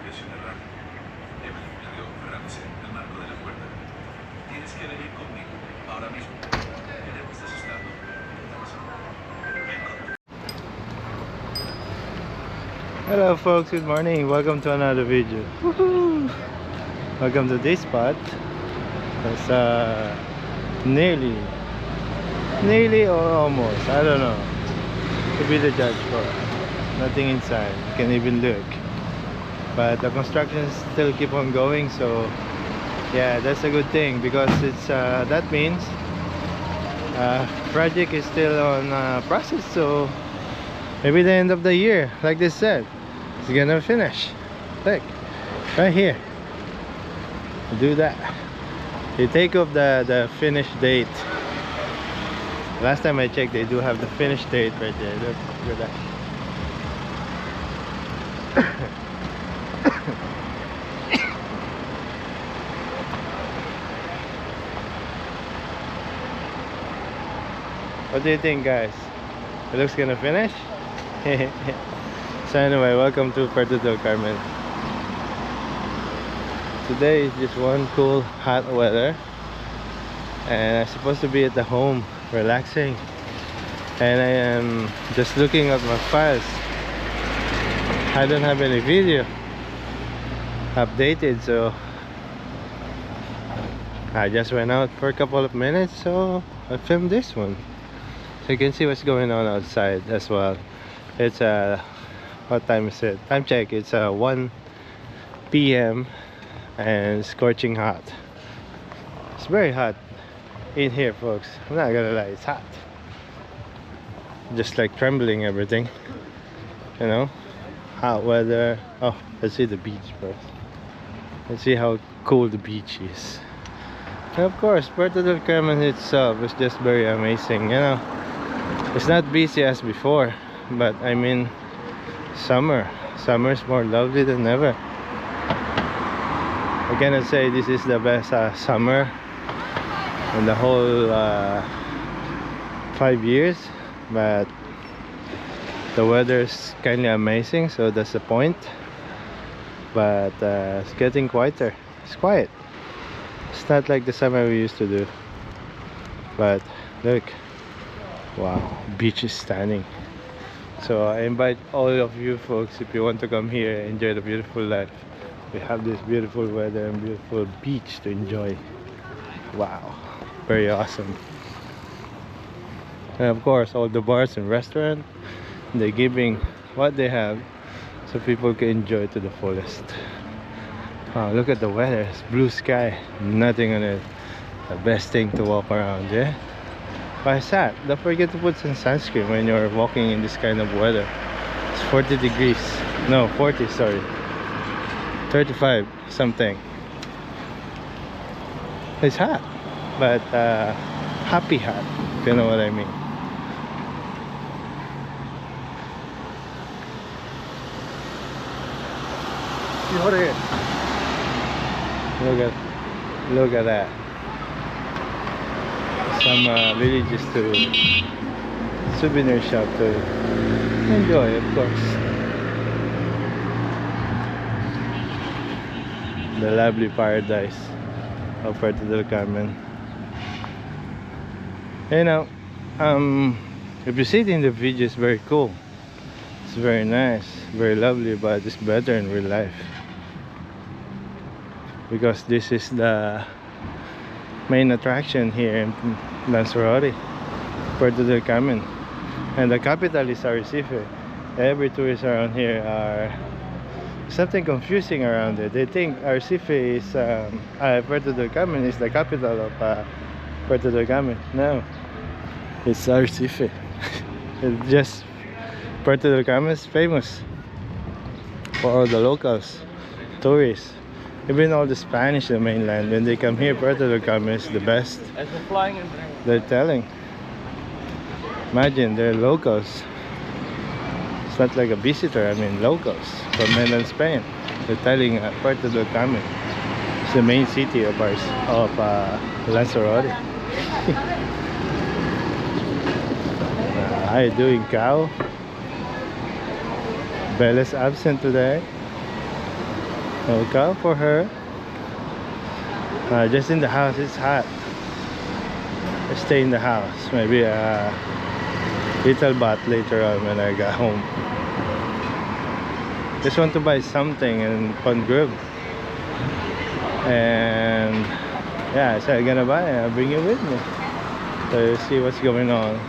presión errada. Evelyn me vio aferrándose al marco de la puerta. Tienes que venir conmigo, ahora mismo. ¿Qué te estás asustando? ¿Qué está pasando? Ven conmigo. Hello folks, good morning. Welcome to another video. Woohoo! Welcome to this spot. It's nearly or almost, I don't know, to be the judge for. Nothing inside, you can even look. But the construction still keep on going, so yeah, that's a good thing, because it's that means project is still on process, so maybe the end of the year, like they said, it's gonna finish. Look, right here. Do that. They take off the finish date. Last time I checked, they do have the finish date right there. Look at that. What do you think, guys? It looks gonna finish? So anyway, welcome to Puerto del Carmen. Today is just one cool hot weather, and I'm supposed to be at the home relaxing, and I am just looking at my files. I don't have any video updated, so I just went out for a couple of minutes, so I filmed this one so you can see what's going on outside as well. It's what time is it? Time check, it's 1 p.m. and scorching hot. It's very hot in here, folks. I'm not gonna lie, it's hot. Just like trembling everything, you know. Hot weather. Oh, let's see the beach first. Let's see how cool the beach is. And of course, Puerto del Carmen itself is just very amazing, you know. It's not busy as before, but I mean summer is more lovely than ever. I cannot say this is the best summer in the whole 5 years, but the weather is kind of amazing, so that's the point. But it's getting quieter. It's quiet. It's not like the summer we used to do. But look, wow, beach is stunning. So I invite all of you folks, if you want to come here, enjoy the beautiful life. We have this beautiful weather and beautiful beach to enjoy. Wow, very awesome. And of course, all the bars and restaurants, they're giving what they have so people can enjoy to the fullest. Wow, look at the weather. It's blue sky, nothing on it. The best thing to walk around, yeah? Why is that? Don't forget to put some sunscreen when you're walking in this kind of weather. It's 40 degrees. No, 40, sorry. 35 something. It's hot, but happy hot, if you know what I mean. Look at that. Some villages to souvenir shop to enjoy, of course. The lovely paradise of Puerto del Carmen. You know, if you see it in the video, it's very cool. It's very nice, very lovely, but it's better in real life, because this is the main attraction here in Lanzarote, Puerto del Carmen, and the capital is Arrecife. Every tourist around here are something confusing around it. They think Arrecife is Puerto del Carmen is the capital of Puerto del Carmen. No, it's Arrecife. It's just Puerto del Carmen is famous for all the locals, tourists, even all the Spanish in the mainland. When they come here, Puerto del Carmen is the best. They're telling. Imagine, they're locals. It's not like a visitor, I mean locals from mainland Spain. They're telling Puerto del Carmen. It's the main city of Lanzarote. How you doing, cow? Bella's absent today. Look out for her. Just in the house, it's hot. I stay in the house. Maybe a little bath later on when I got home. Just want to buy something in Pond Grove. And yeah, so I'm gonna buy it. I'll bring it with me. So you see what's going on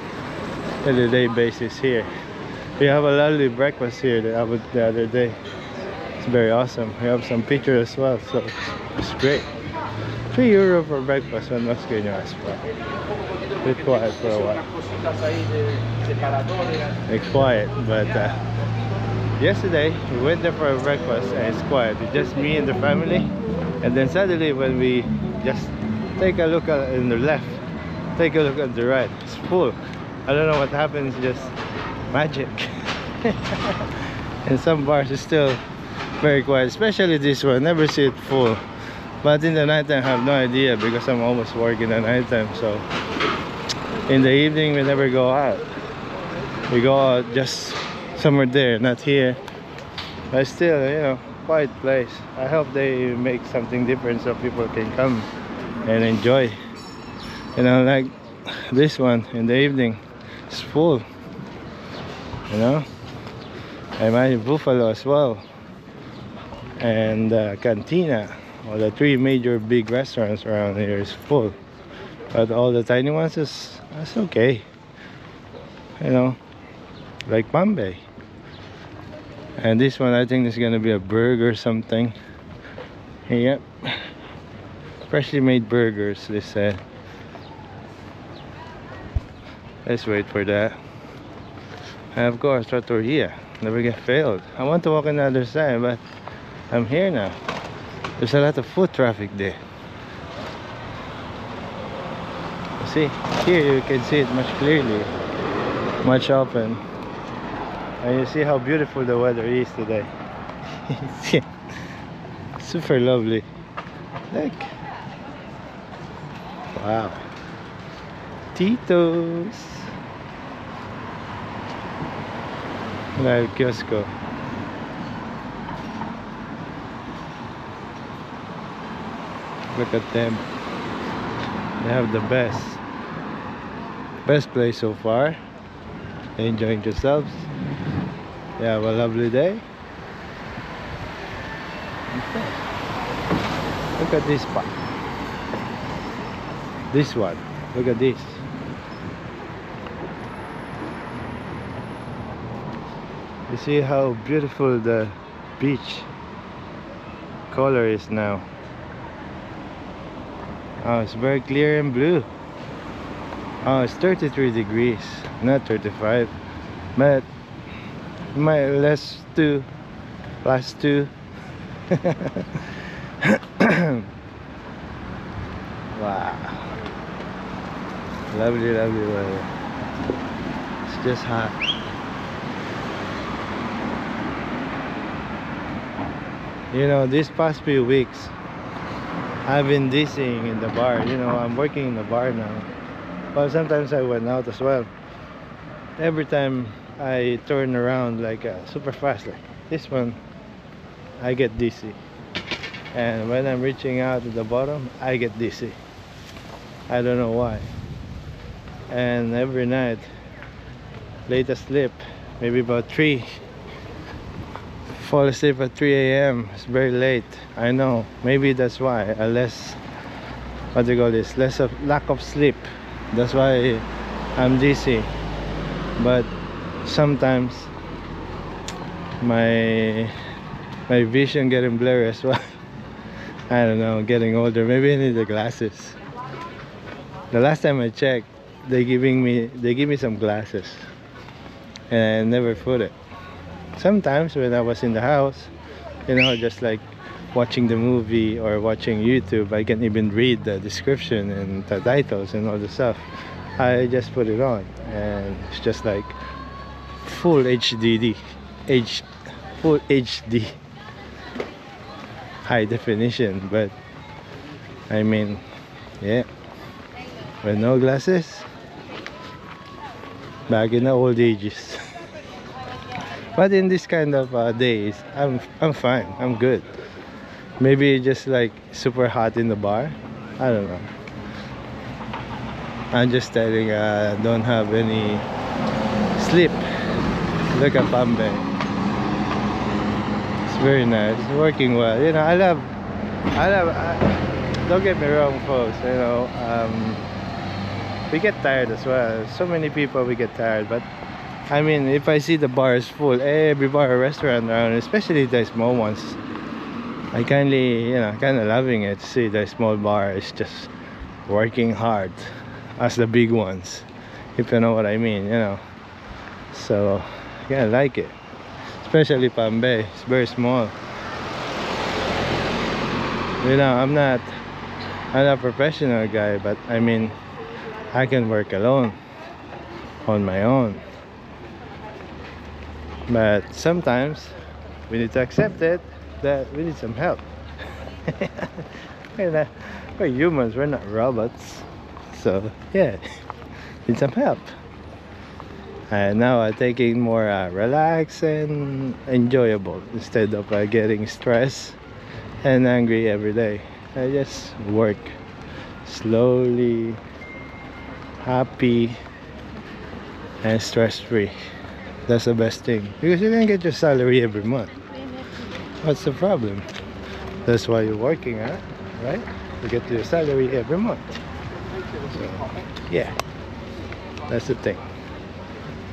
on a day basis here. We have a lovely breakfast here that I was the other day. It's very awesome. We have some pictures as well, so it's great. €3 for breakfast. What else can you ask for? Bit quiet for a while. It's quiet, but yesterday we went there for a breakfast and it's quiet. It's just me and the family. And then suddenly when we just take a look on the left, take a look at the right, it's full. I don't know what happens, just magic. And some bars is still very quiet, especially this one. Never see it full. But in the nighttime I have no idea because I'm almost working at nighttime. So in the evening we never go out. We go out just somewhere there, not here. But still, you know, quiet place. I hope they make something different so people can come and enjoy. You know, like this one in the evening, it's full. You know, I imagine Buffalo as well, and Cantina. All the three major big restaurants around here is full, but all the tiny ones that's okay. You know, like Bombay. And this one I think is gonna be a burger something. Yep, freshly made burgers, they said. Let's wait for that. And of course, Trattoria. Never get failed. I want to walk on the other side, but I'm here now. There's a lot of foot traffic there. See, here you can see it much clearly, much open. And you see how beautiful the weather is today. Super lovely. Look. Wow. Tito's. El kiosco. Look at them. They have the best place so far. Enjoying yourselves. You have a lovely day. Okay. Look at this spot. This one. Look at this. You see how beautiful the beach color is now. Oh, it's very clear and blue. Oh, it's 33 degrees, not 35. But my less 2 plus 2. Wow. Lovely, lovely weather. It's just hot. You know, these past few weeks I've been dizzying in the bar. You know, I'm working in the bar now. But sometimes I went out as well. Every time I turn around like super fast like this one, I get dizzy. And when I'm reaching out to the bottom, I get dizzy. I don't know why. And every night, late asleep, maybe about 3, fall asleep at 3 a.m. It's very late. I know. Maybe that's why. A less, what do you call this? Less of lack of sleep. That's why I'm dizzy. But sometimes my vision getting blurry as well. I don't know. Getting older. Maybe I need the glasses. The last time I checked, they give me some glasses, and I never put it. Sometimes when I was in the house, you know, just like watching the movie or watching YouTube, I can even read the description and the titles and all the stuff. I just put it on, and it's just like full HD, full HD, high definition. But I mean, yeah, with no glasses, back in the old ages. But in this kind of days, I'm fine. I'm good. Maybe just like super hot in the bar. I don't know. I'm just telling, don't have any sleep. Look at Pambe. It's very nice. It's working well. You know, don't get me wrong, folks. You know, we get tired as well. So many people, we get tired. But I mean, if I see the bar is full, every bar or restaurant around, especially the small ones, I kind of loving it. See the small bar is just working hard as the big ones, if you know what I mean, you know. So yeah, I like it, especially Pambe. It's very small. You know, I'm not a professional guy, but I mean, I can work alone on my own. But sometimes we need to accept it that we need some help. We're humans, we're not robots. So yeah, need some help. And now I'm taking more relaxed and enjoyable instead of getting stressed and angry every day. I just work slowly, happy, and stress-free. That's the best thing, because you can get your salary every month. What's the problem? That's why you're working, huh? Right? You get your salary every month. So yeah, that's the thing.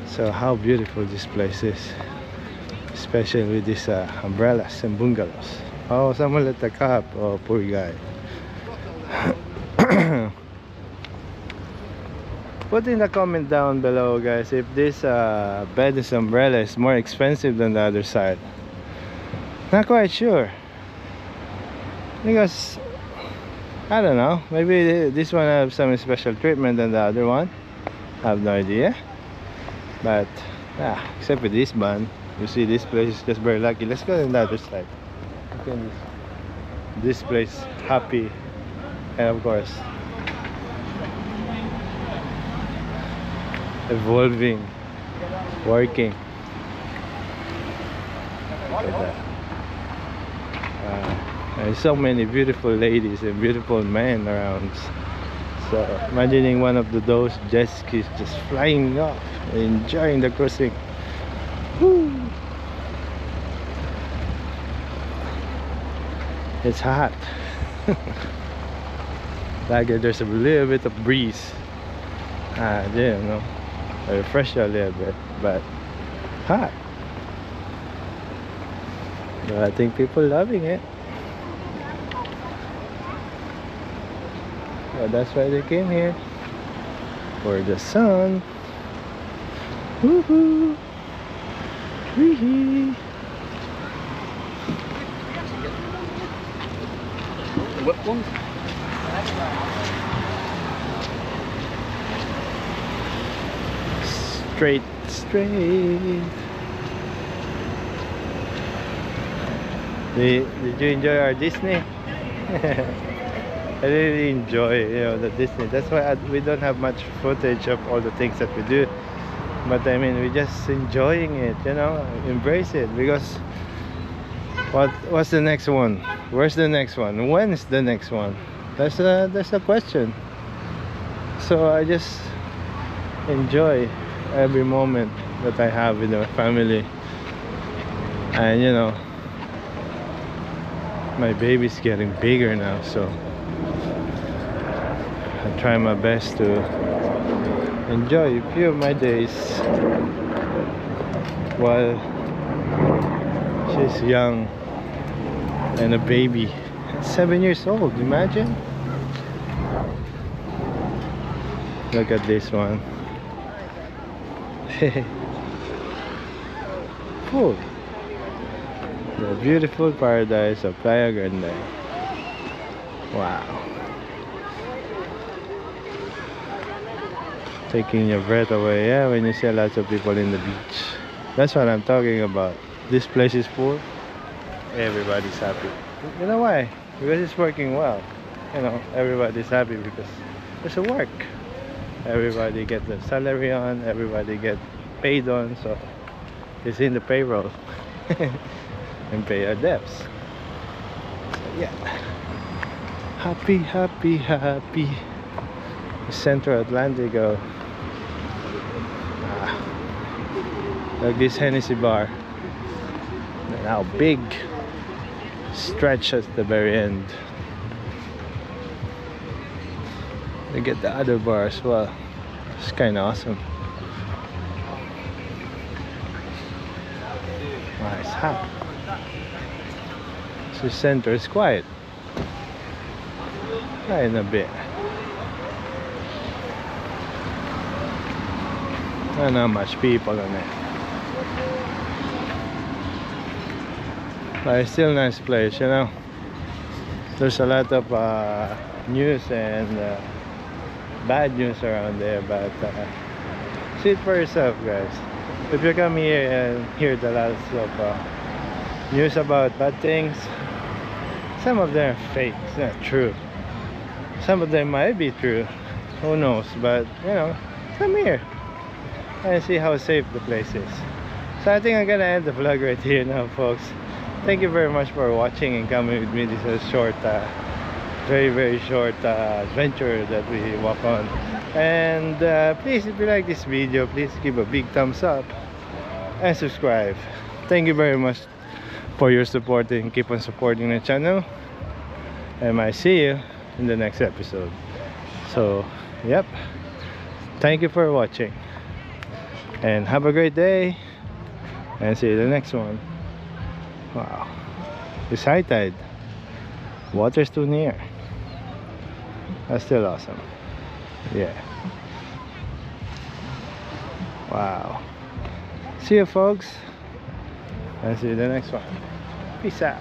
So how beautiful this place is, especially with these umbrellas and bungalows. Oh, someone let the cop. Oh, poor guy. Put in the comment down below, guys, if this Bedis umbrella is more expensive than the other side. Not quite sure, because I don't know, maybe this one has some special treatment than the other one. I have no idea. But yeah, except for this one, you see this place is just very lucky. Let's go on the other side. Okay, this place happy, and of course evolving, working. Look at that. There's so many beautiful ladies and beautiful men around. So imagining one of those jet skis just flying off, enjoying the cruising. Woo. It's hot. Like there's a little bit of breeze. You know, refresh a little bit, but hot. But I think people loving it. So that's why they came here, for the sun. Woohoo! Wee-hee! Whip ones? Straight. Did you enjoy our Disney? I really enjoy, you know, the Disney. That's why we don't have much footage of all the things that we do. But I mean, we're just enjoying it, you know, embrace it. Because what's the next one? Where's the next one? When is the next one? That's a question. So I just enjoy every moment that I have with my family. And you know, my baby's getting bigger now, so I try my best to enjoy a few of my days while she's young and a baby. 7 years old, imagine. Look at this one. Cool. The beautiful paradise of Playa Grande. Wow. Taking your breath away, yeah, when you see lots of people in the beach. That's what I'm talking about. This place is full. Everybody's happy. You know why? Because it's working well. You know, everybody's happy because there's a work. Everybody get the salary on, everybody get paid on, so it's in the payroll. And pay our debts. So Yeah. Happy, happy, happy. Central Atlantico. Like this Hennessy bar. And how big. Stretch at the very end. They get the other bar as well. It's kind of awesome. Nice hot. So the center is quiet. Right a bit. Not much people on it. But it's still a nice place, you know. There's a lot of news and bad news around there, but see it for yourself, guys. If you come here and hear the lots of news about bad things, some of them are fake, it's not true. Some of them might be true, who knows, but you know, come here and see how safe the place is. So I think I'm gonna end the vlog right here now, folks. Thank you very much for watching and coming with me. This is a short very short adventure that we walk on. And please, if you like this video, please give a big thumbs up and subscribe. Thank you very much for your support, and keep on supporting the channel, and I see you in the next episode. So yep, thank you for watching and have a great day, and see you in the next one. Wow, it's high tide, water's too near. That's still awesome. Yeah. Wow. See you, folks, and see you in the next one. Peace out.